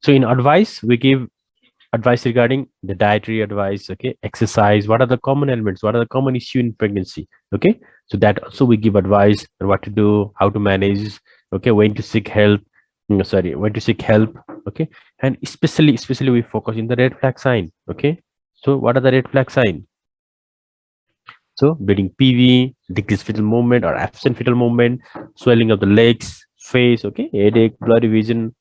So in advice, we give advice regarding the dietary advice, okay, exercise, what are the common elements, what are the common issue in pregnancy, okay. So that also we give advice on what to do, how to manage, okay, when to seek help, sorry, when to seek help, okay. And especially we focus in the red flag sign, okay. So what are the red flag sign? So bleeding PV, decreased fetal movement or absent fetal movement, swelling of the legs, face, okay, headache, blurry vision,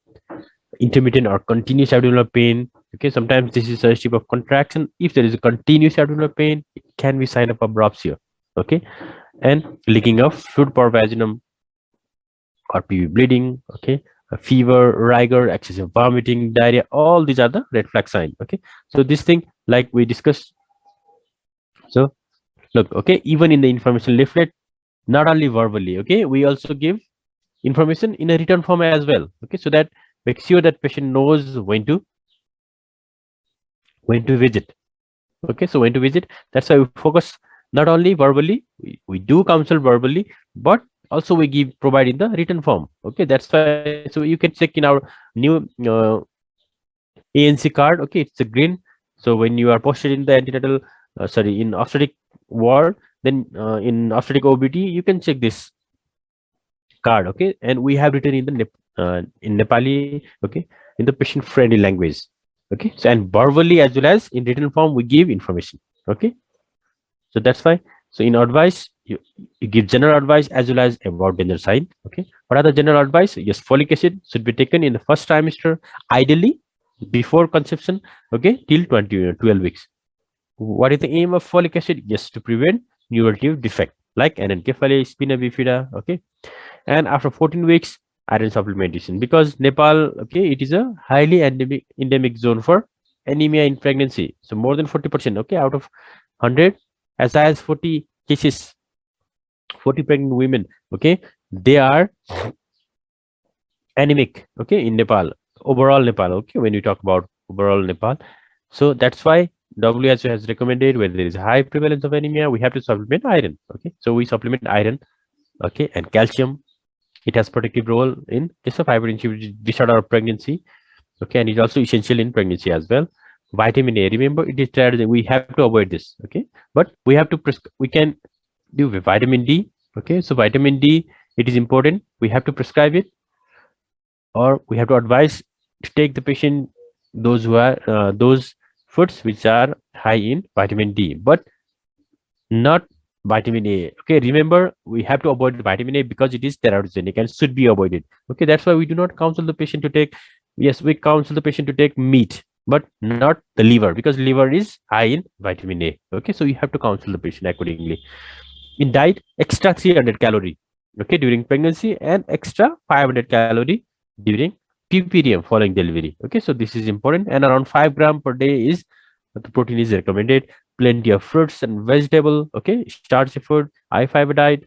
intermittent or continuous abdominal pain. Okay, sometimes this is a type of contraction. If there is a continuous abdominal pain, it can be sign of abruptsia. Okay, and leaking of fluid per vaginum or PV bleeding. Okay, a fever, rigor, excessive vomiting, diarrhea. All these are the red flag sign. Okay, so this thing like we discussed. So look, okay, even in the information leaflet, not only verbally. Okay, we also give information in a written form as well. Okay, so that make sure that patient knows when to visit. Okay, so when to visit, that's why we focus not only verbally, we do counsel verbally, but also we give provide in the written form. Okay, that's why, so you can check in our new ANC card. Okay, it's a green. So when you are posted in the antenatal, sorry, in obstetric ward, then in obstetric OBT, you can check this card. Okay, and we have written in the in Nepali. Okay, in the patient friendly language. Okay, so and verbally as well as in written form we give information. Okay, so that's why, so in advice you give general advice as well as about danger sign. Okay, what are the general advice? Yes, folic acid should be taken in the first trimester, ideally before conception, okay, till 12 weeks. What is the aim of folic acid? Yes, to prevent neurative defect like anencephaly, spina bifida. Okay, and after 14 weeks iron supplementation, because Nepal, okay, it is a highly endemic zone for anemia in pregnancy. So more than 40%, okay, out of 100, as high as 40 cases, 40 pregnant women, okay, they are anemic, okay, in Nepal, overall Nepal. Okay, when we talk about overall Nepal, so that's why WHO has recommended when there is high prevalence of anemia, we have to supplement iron. Okay, so we supplement iron, okay, and calcium. It has protective role in case of hyperinsulinemic disorder of pregnancy. Okay, and it's also essential in pregnancy as well. Vitamin A, remember, it is tried that we have to avoid this. Okay, but we have to we can do with vitamin D. Okay, so vitamin D, it is important. We have to prescribe it, or we have to advise to take the patient those who are those foods which are high in vitamin D, but not vitamin A. Okay, remember, we have to avoid vitamin A because it is teratogenic and should be avoided. Okay, that's why we do not counsel the patient to take. Yes, we counsel the patient to take meat, but not the liver, because liver is high in vitamin A. Okay, so you have to counsel the patient accordingly. In diet, extra 300 calorie, okay, during pregnancy, and extra 500 calorie during PPDM following delivery. Okay, so this is important, and around 5 gram per day is the protein is recommended. Plenty of fruits and vegetable, okay, starchy food, high fiber diet,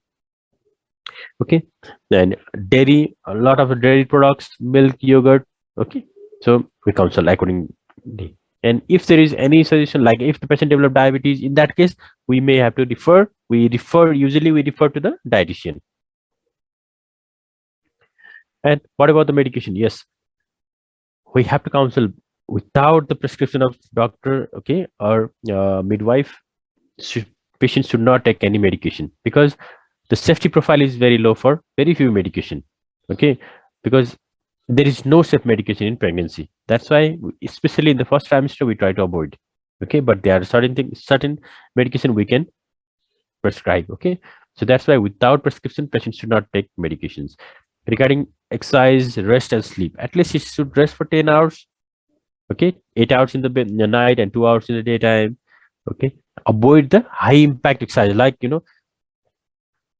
okay, then dairy, a lot of dairy products, milk, yogurt. Okay, so we counsel accordingly. And if there is any suggestion, like if the patient develop diabetes, in that case we may have to refer, usually we refer to the dietitian. And what about the medication? Yes, we have to counsel without the prescription of doctor, okay, or midwife. should, Patients should not take any medication, because the safety profile is very low for very few medication. Okay, because there is no safe medication in pregnancy. That's why, especially in the first trimester, we try to avoid. Okay, but there are certain medication we can prescribe. Okay, so that's why without prescription, patients should not take medications. Regarding exercise, rest, and sleep, at least you should rest for 10 hours. Okay, 8 hours in the night and 2 hours in the daytime. Okay, avoid the high impact exercise, like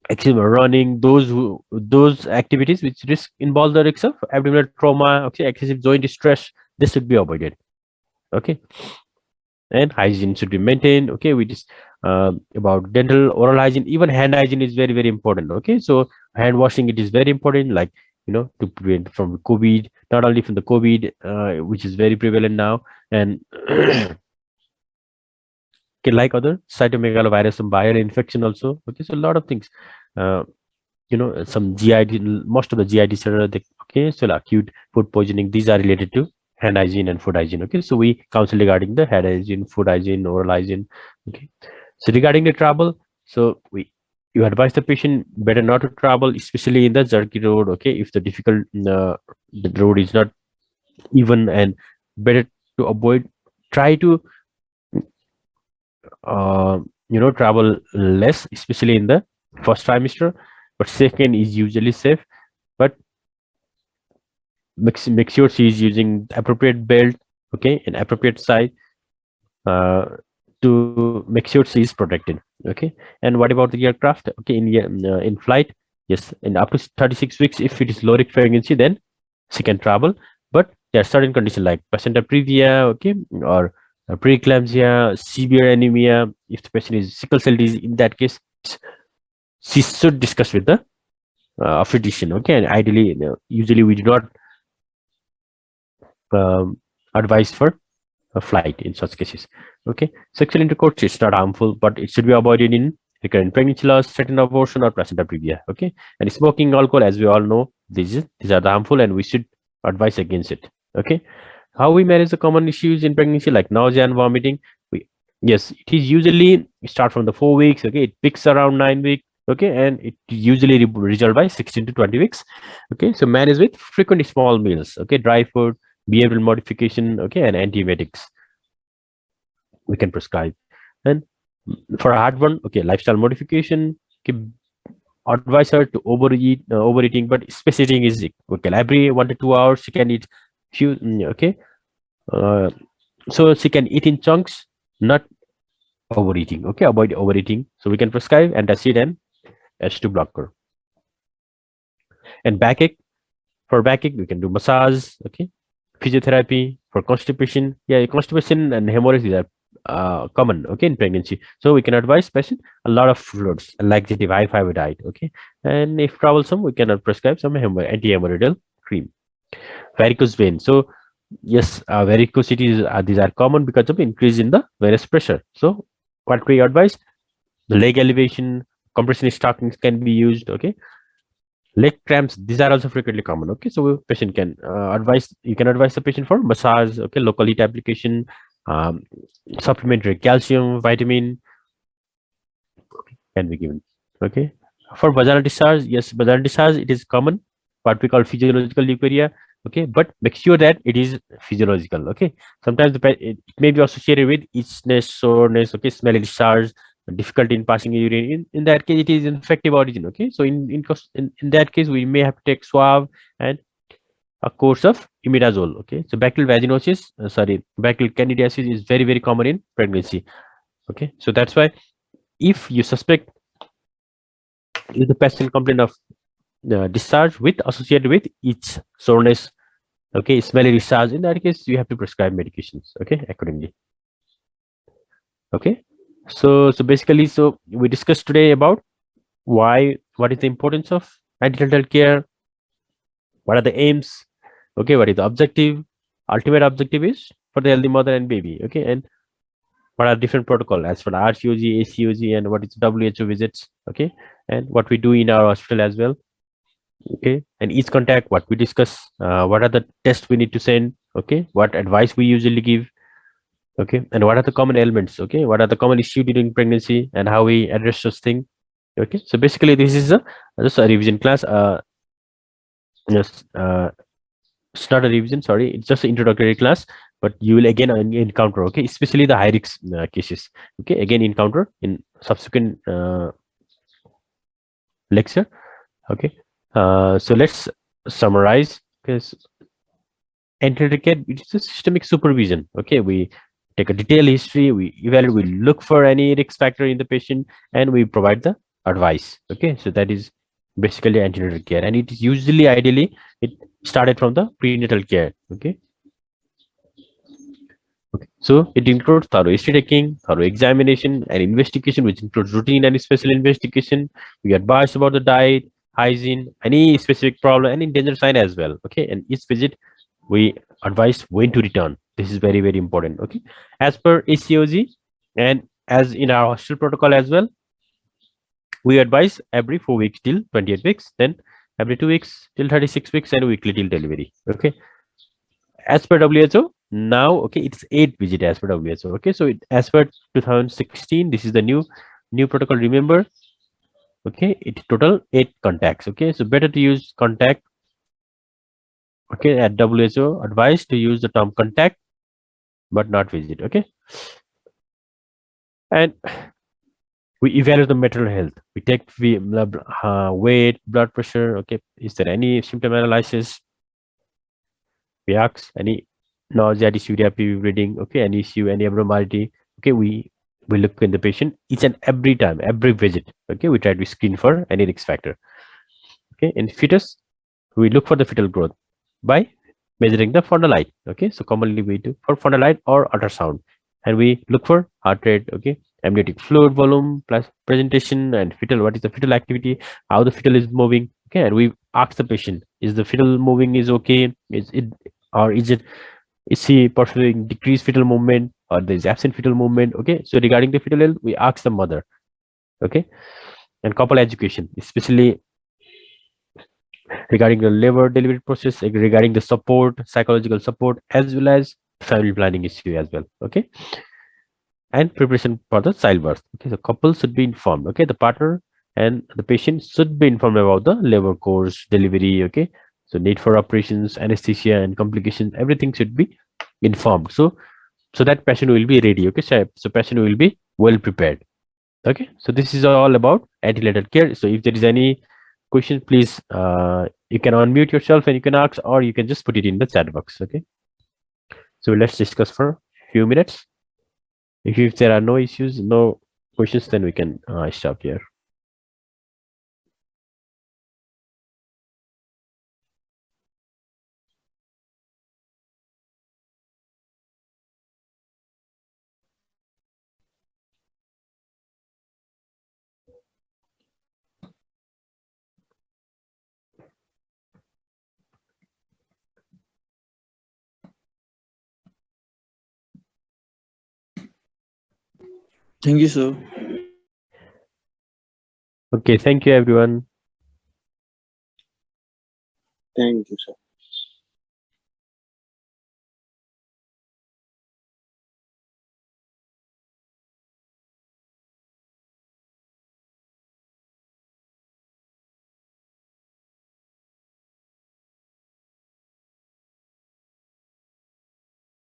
excessive running, those activities which involve the risk of abdominal trauma, okay, excessive joint stress. This should be avoided. Okay, and hygiene should be maintained. Okay, we just about dental, oral hygiene, even hand hygiene is very important. Okay, so hand washing, it is very important, like to prevent from COVID, not only from the COVID, which is very prevalent now, and okay, like other cytomegalovirus, some viral infection also. Okay, so a lot of things. Uh, some GI, most of the GI disorder, okay, so acute food poisoning, these are related to hand hygiene and food hygiene. Okay, so we counsel regarding the hand hygiene, food hygiene, oral hygiene. Okay, so regarding the travel, so we you advise the patient better not to travel, especially in the jerky road. Okay, if the difficult the road is not even, and better to avoid, try to travel less, especially in the first trimester. But second is usually safe, but make sure she is using appropriate belt, okay, and appropriate size, uh, to make sure she is protected. Okay, and what about the aircraft? Okay, in flight, yes, in up to 36 weeks, if it is low risk pregnancy, then she can travel. But there are certain conditions like placenta previa, okay, or preeclampsia, severe anemia. If the patient is sickle cell disease, in that case, she should discuss with the physician. Okay, and ideally, usually we do not advise for a flight in such cases. Okay, sexual intercourse is not harmful, but it should be avoided in recurrent pregnancy loss, threatened abortion, or placenta previa. Okay, and smoking, alcohol, as we all know, these are the harmful, and we should advise against it. Okay, how we manage the common issues in pregnancy like nausea and vomiting? We Yes, it is usually start from the 4 weeks. Okay, it peaks around 9 weeks. Okay, and it usually resolved by 16 to 20 weeks. Okay, so manage with frequent small meals. Okay, dry food, behavioral modification, okay, and antibiotics we can prescribe. And for a hard one, okay, lifestyle modification. Okay, advise her to overeating, but space eating is okay. Every 1 to 2 hours she can eat few. Okay, uh, so she can eat in chunks, not overeating. Okay, avoid overeating. So we can prescribe antacid and H2 blocker. And backache, for backache we can do massage. Okay, physiotherapy. For constipation, yeah, constipation and hemorrhage are common, okay, in pregnancy. So we can advise patient a lot of fluids, laxative, high fiber diet. Okay, and if troublesome, we can prescribe some anti-hemorrhoidal cream. Varicose vein. So yes, varicosities, these are common because of increase in the venous pressure. So what we advise, the leg elevation, compression stockings can be used. Okay, leg cramps, these are also frequently common. Okay, so patient can you can advise the patient for massage. Okay, local heat application, um, supplementary calcium, vitamin can be given. Okay, for vaginal discharge, yes, vaginal discharge, it is common, what we call physiological leukorrhea. Okay, but make sure that it is physiological. Okay, sometimes it may be associated with itchiness, soreness, okay, smelly discharge, difficulty in passing urine. In that case, it is infective origin. Okay, so in that case, we may have to take swab and a course of imidazole. Okay, so bacterial vaginosis, bacterial candidiasis is very common in pregnancy. Okay, so that's why if you suspect, if the patient complaint of discharge with associated with itch, soreness, okay, smelly discharge, in that case you have to prescribe medications, okay, accordingly. Okay, so basically, so we discussed today about what is the importance of antenatal care, what are the aims, okay, what is the objective, ultimate objective is for the healthy mother and baby. Okay, and what are different protocol as for the RCOG, ACOG, and what is WHO visits. Okay, and what we do in our hospital as well. Okay, and each contact, what we discuss, what are the tests we need to send. Okay, what advice we usually give. Okay, and what are the common elements. Okay, what are the common issues during pregnancy and how we address those things. Okay, so basically this is just a revision class. Yes, it's not a revision, sorry, it's just an introductory class, but you will again encounter, okay, especially the high risk cases. Okay, again encounter in subsequent lecture. Okay, so let's summarize. Because antenatal care, it is a systemic supervision. Okay, we take a detailed history, we evaluate, we look for any risk factor in the patient, and we provide the advice. Okay, so that is basically antenatal care, and it is usually, ideally, it started from the prenatal care. Okay, so it includes thorough history taking, thorough examination, and investigation, which includes routine and special investigation. We advise about the diet, hygiene, any specific problem, any danger sign as well. Okay, and each visit we advise when to return. This is very important. Okay, as per ACOG and as in our hospital protocol as well, we advise every 4 weeks till 28 weeks, then every 2 weeks till 36 weeks, and weekly till delivery. Okay, as per WHO now, okay, it's 8 visit as per WHO. Okay, so as per 2016, this is the new protocol. Remember, okay, it total 8 contacts. Okay, so better to use contact. Okay, at WHO advised to use the term contact but not visit. Okay, and we evaluate the material health. We take weight, blood pressure. Okay, is there any symptom analysis? We ask any nausea, dysuria, PV bleeding. Okay, any issue, any abnormality. Okay, we look in the patient each and every time, every visit. Okay, we try to screen for any risk factor. Okay, in fetus, we look for the fetal growth by measuring the fundal. Okay, so commonly we do for fundal or ultrasound, and we look for heart rate. Okay, amniotic fluid volume plus presentation and fetal. What is the fetal activity? How the fetal is moving? Okay, and we ask the patient: is the fetal moving is okay? Is it, or is he pursuing decreased fetal movement, or there is absent fetal movement? Okay, so regarding the fetal health, we ask the mother. Okay, and couple education, especially regarding the labor delivery process, regarding the support, psychological support, as well as family planning issue as well. Okay, and preparation for the childbirth. Okay, so couple should be informed. Okay, the partner and the patient should be informed about the labor course, delivery. Okay, so need for operations, anesthesia, and complications. Everything should be informed. So that patient will be ready. Okay, so patient will be well prepared. Okay, so this is all about antenatal care. So if there is any question, please you can unmute yourself and you can ask, or you can just put it in the chat box. Okay, so let's discuss for a few minutes. If there are no issues, no questions, then we can stop here. Thank you, sir. Okay, thank you everyone. Thank you, sir.